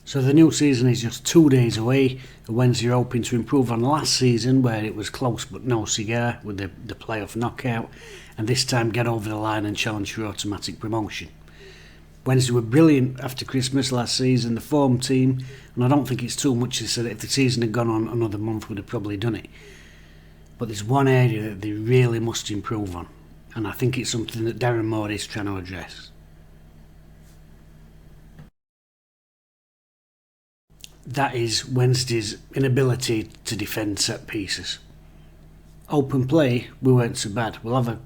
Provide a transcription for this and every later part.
So the new season is just 2 days away. Wednesday are hoping to improve on last season where it was close but no cigar with the playoff knockout, and this time get over the line and challenge for automatic promotion. Wednesday were brilliant after Christmas last season, the form team, and I don't think it's too much to say that if the season had gone on another month would have probably done it. But there's one area that they really must improve on, and I think it's something that Darren Moores is trying to address. That is Wednesday's inability to defend set pieces. Open play, we weren't so bad. We'll have a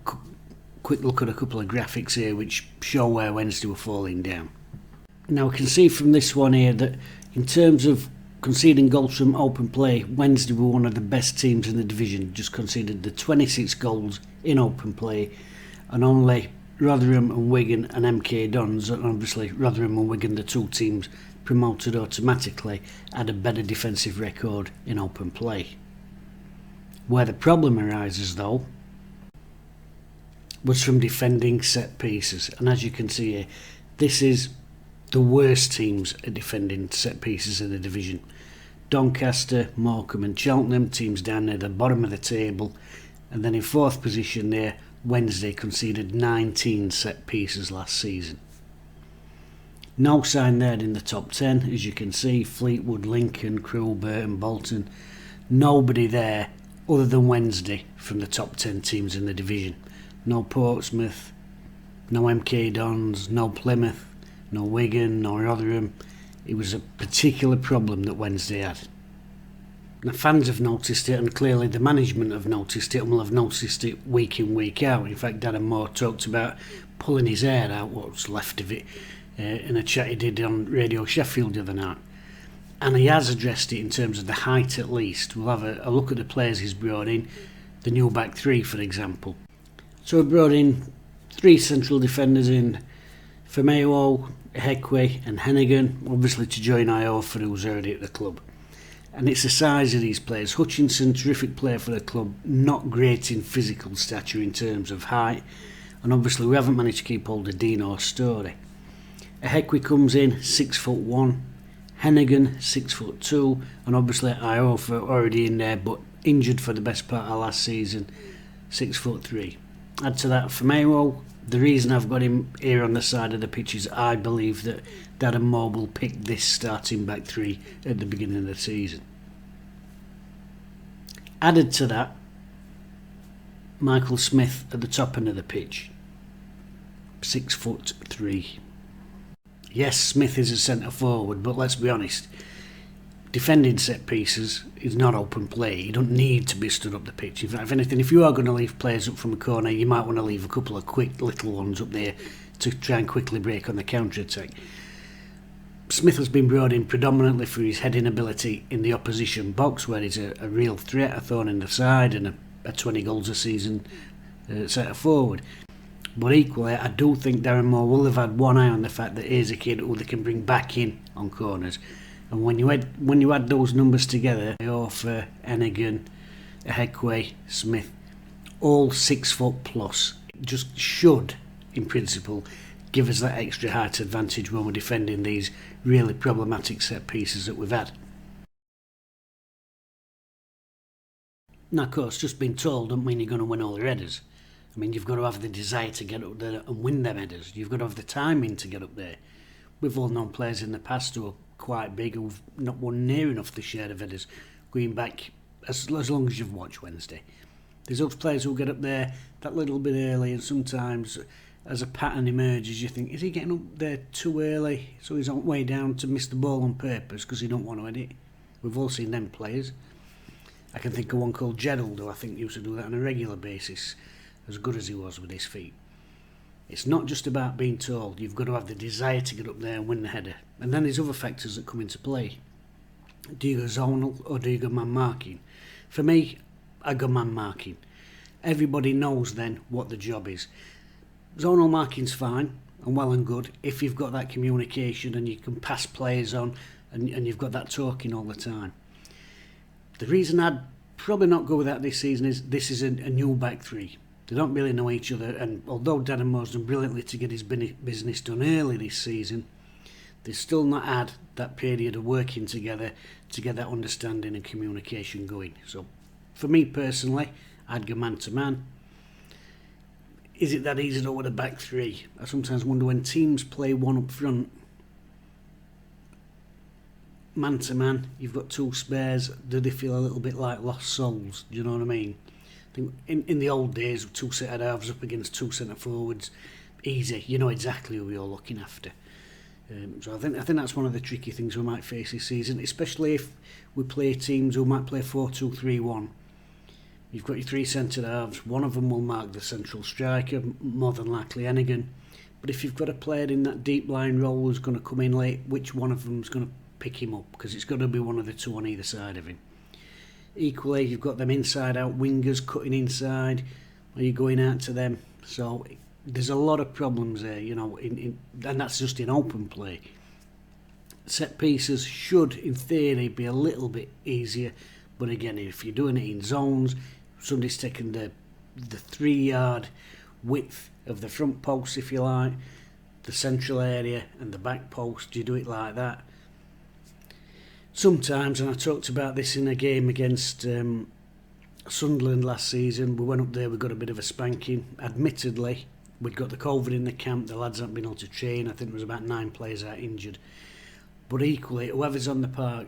quick look at a couple of graphics here which show where Wednesday were falling down. Now we can see from this one here that in terms of conceding goals from open play, Wednesday were one of the best teams in the division, just conceded the 26 goals in open play, and only Rotherham and Wigan and MK Dons, and obviously Rotherham and Wigan, the two teams promoted automatically, had a better defensive record in open play. Where the problem arises though was from defending set pieces, and as you can see here, this is the worst teams at defending set pieces in the division. Doncaster, Morecambe and Cheltenham, teams down near the bottom of the table, and then in fourth position there, Wednesday conceded 19 set pieces last season. No sign there in the top 10, as you can see, Fleetwood, Lincoln, Crewe, Burton, Bolton. Nobody there other than Wednesday from the top 10 teams in the division. No Portsmouth, no MK Dons, no Plymouth, no Wigan, no Rotherham. It was a particular problem that Wednesday had. The fans have noticed it, and clearly the management have noticed it, and will have noticed it week in, week out. In fact, Darren Moores talked about pulling his hair out, what's left of it, in a chat he did on Radio Sheffield the other night. And he has addressed it in terms of the height at least. We'll have a look at the players he's brought in, the new back three for example. So he brought in 3 central defenders in Firmino, Hekwe and Hennigan, obviously to join Iofa, who's already at the club. And it's the size of these players. Hutchinson, terrific player for the club, not great in physical stature in terms of height, and obviously we haven't managed to keep hold of Dino Story. Hekwe comes in 6'1", Hennigan 6'2", and obviously Iofa already in there but injured for the best part of last season, 6'3". Add to that Firmino. The reason I've got him here on the side of the pitch is I believe that Darren Moores will pick this starting back three at the beginning of the season. Added to that, Michael Smith at the top end of the pitch, 6'3". Yes, Smith is a centre forward, but let's be honest, defending set pieces is not open play. You don't need to be stood up the pitch. If anything, if you are going to leave players up from a corner, you might want to leave a couple of quick little ones up there to try and quickly break on the counter-attack. Smith has been brought in predominantly for his heading ability in the opposition box, where he's a real threat, a thorn in the side, and a 20 goals a season centre forward. But equally, I do think Darren Moores will have had one eye on the fact that he's a kid who they can bring back in on corners. And when you add those numbers together, Iofa, Hennigan, Hekwe, Smith, all 6 foot plus, just should, in principle, give us that extra height advantage when we're defending these really problematic set pieces that we've had. Now, of course, just being told doesn't mean you're going to win all the headers. I mean, you've got to have the desire to get up there and win them headers. You've got to have the timing to get up there. We've all known players in the past who are quite big who've not won near enough the share of headers, going back as long as you've watched Wednesday. There's those players who get up there that little bit early, and sometimes as a pattern emerges you think, is he getting up there too early so he's on way down to miss the ball on purpose because he don't want to hit it? We've all seen them players. I can think of one called Gerald who I think used to do that on a regular basis, as good as he was with his feet. It's not just about being told, you've got to have the desire to get up there and win the header. And then there's other factors that come into play. Do you go zonal or do you go man marking? For me, I go man marking. Everybody knows then what the job is. Zonal marking's fine and well and good if you've got that communication and you can pass players on and you've got that talking all the time. The reason I'd probably not go with that this season is this is a new back three. They don't really know each other, and although Darren Moores done brilliantly to get his business done early this season, They've still not had that period of working together to get that understanding and communication going. So for me personally, I'd go man to man. Is it that easy to with a back three? I sometimes wonder when teams play one up front, man to man, you've got two spares, do they feel a little bit like lost souls? Do you know what I mean? I think in the old days, two centre halves up against two centre forwards, easy, you know exactly who you're looking after. So I think that's one of the tricky things we might face this season, especially if we play teams who might play 4-2-3-1. You've got your three centre halves, one of them will mark the central striker, more than likely Hennigan. But if you've got a player in that deep line role who's going to come in late, which one of them's going to pick him up? Because it's got to be one of the two on either side of him. Equally, you've got them inside out wingers cutting inside. Are you going out to them? So there's a lot of problems there, you know, and that's just in open play. Set pieces should, in theory, be a little bit easier, but again, if you're doing it in zones, somebody's taking the 3-yard width of the front post, if you like, the central area and the back post, you do it like that. Sometimes, and I talked about this in a game against Sunderland last season, we went up there, we got a bit of a spanking. Admittedly, we'd got the COVID in the camp, the lads hadn't been able to train, I think there was about 9 players out injured. But equally, whoever's on the park,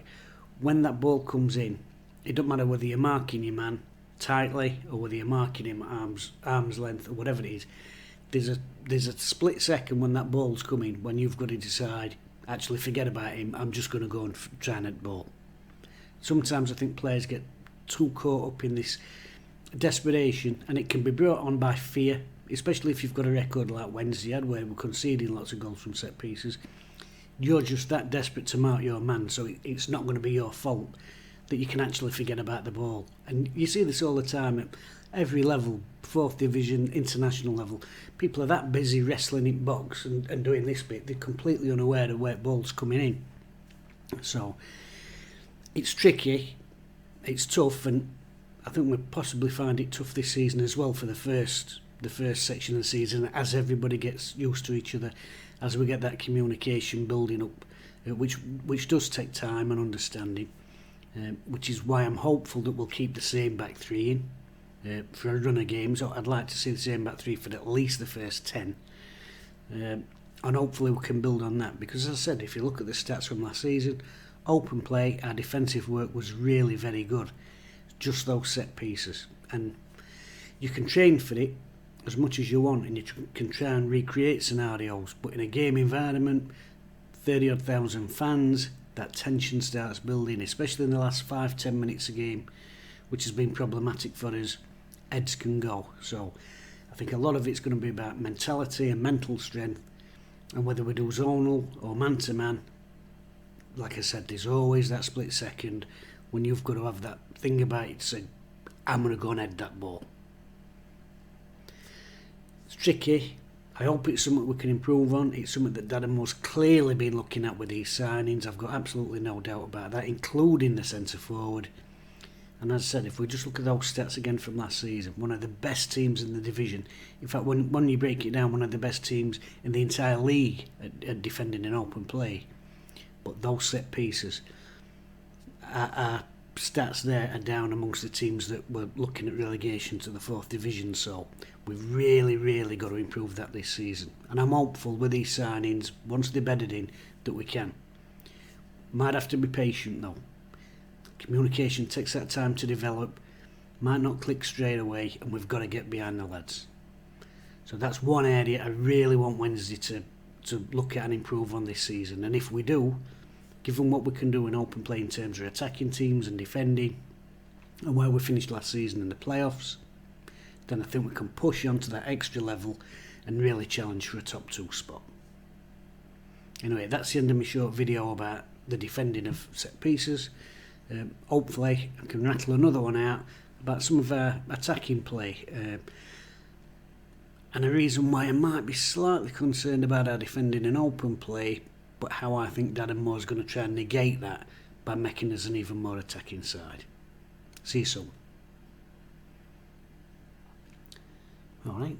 when that ball comes in, it doesn't matter whether you're marking your man tightly or whether you're marking him arm's length or whatever it is, there's a split second when that ball's coming, when you've got to decide, actually forget about him, I'm just going to go and try and hit the ball. Sometimes I think players get too caught up in this desperation, and it can be brought on by fear, especially if you've got a record like Wednesday had where we're conceding lots of goals from set pieces. You're just that desperate to mark your man, so it's not going to be your fault that you can actually forget about the ball. And you see this all the time at every level, 4th division, international level. People are that busy wrestling in box and doing this bit, they're completely unaware of where ball's coming in. So it's tricky, it's tough, and I think we'll possibly find it tough this season as well for the first section of the season, as everybody gets used to each other, as we get that communication building up, which does take time and understanding, which is why I'm hopeful that we'll keep the same back three in for a run of games. I'd like to see the same back three for at least the first 10, and hopefully we can build on that, because as I said, if you look at the stats from last season, open play, our defensive work was really very good, just those set pieces, and you can train for it as much as you want, and you can try and recreate scenarios, but in a game environment, 30-odd thousand fans, that tension starts building, especially in the last 5-10 minutes a game, which has been problematic for us. Heads can go. So I think a lot of it's going to be about mentality and mental strength, and whether we do zonal or man to man, like I said, there's always that split second when you've got to have that thing about it to say, I'm going to go and head that ball. It's tricky. I hope it's something we can improve on. It's something that Darren Moores clearly been looking at with these signings. I've got absolutely no doubt about that, including the centre forward. And as I said, if we just look at those stats again from last season, one of the best teams in the division. In fact, when you break it down, one of the best teams in the entire league at defending in open play. But those set pieces, our stats there are down amongst the teams that were looking at relegation to the 4th division. So we've really got to improve that this season. And I'm hopeful with these signings, once they're bedded in, that we can. Might have to be patient though. Communication takes that time to develop, might not click straight away, and we've got to get behind the lads. So that's one area I really want Wednesday to look at and improve on this season. And if we do, given what we can do in open play in terms of attacking teams and defending, and where we finished last season in the playoffs, then I think we can push on to that extra level and really challenge for a top 2 spot. Anyway, that's the end of my short video about the defending of set pieces. Hopefully I can rattle another one out about some of our attacking play, and a reason why I might be slightly concerned about our defending in open play, but how I think Darren Moore is going to try and negate that by making us an even more attacking side. See you soon. Alright,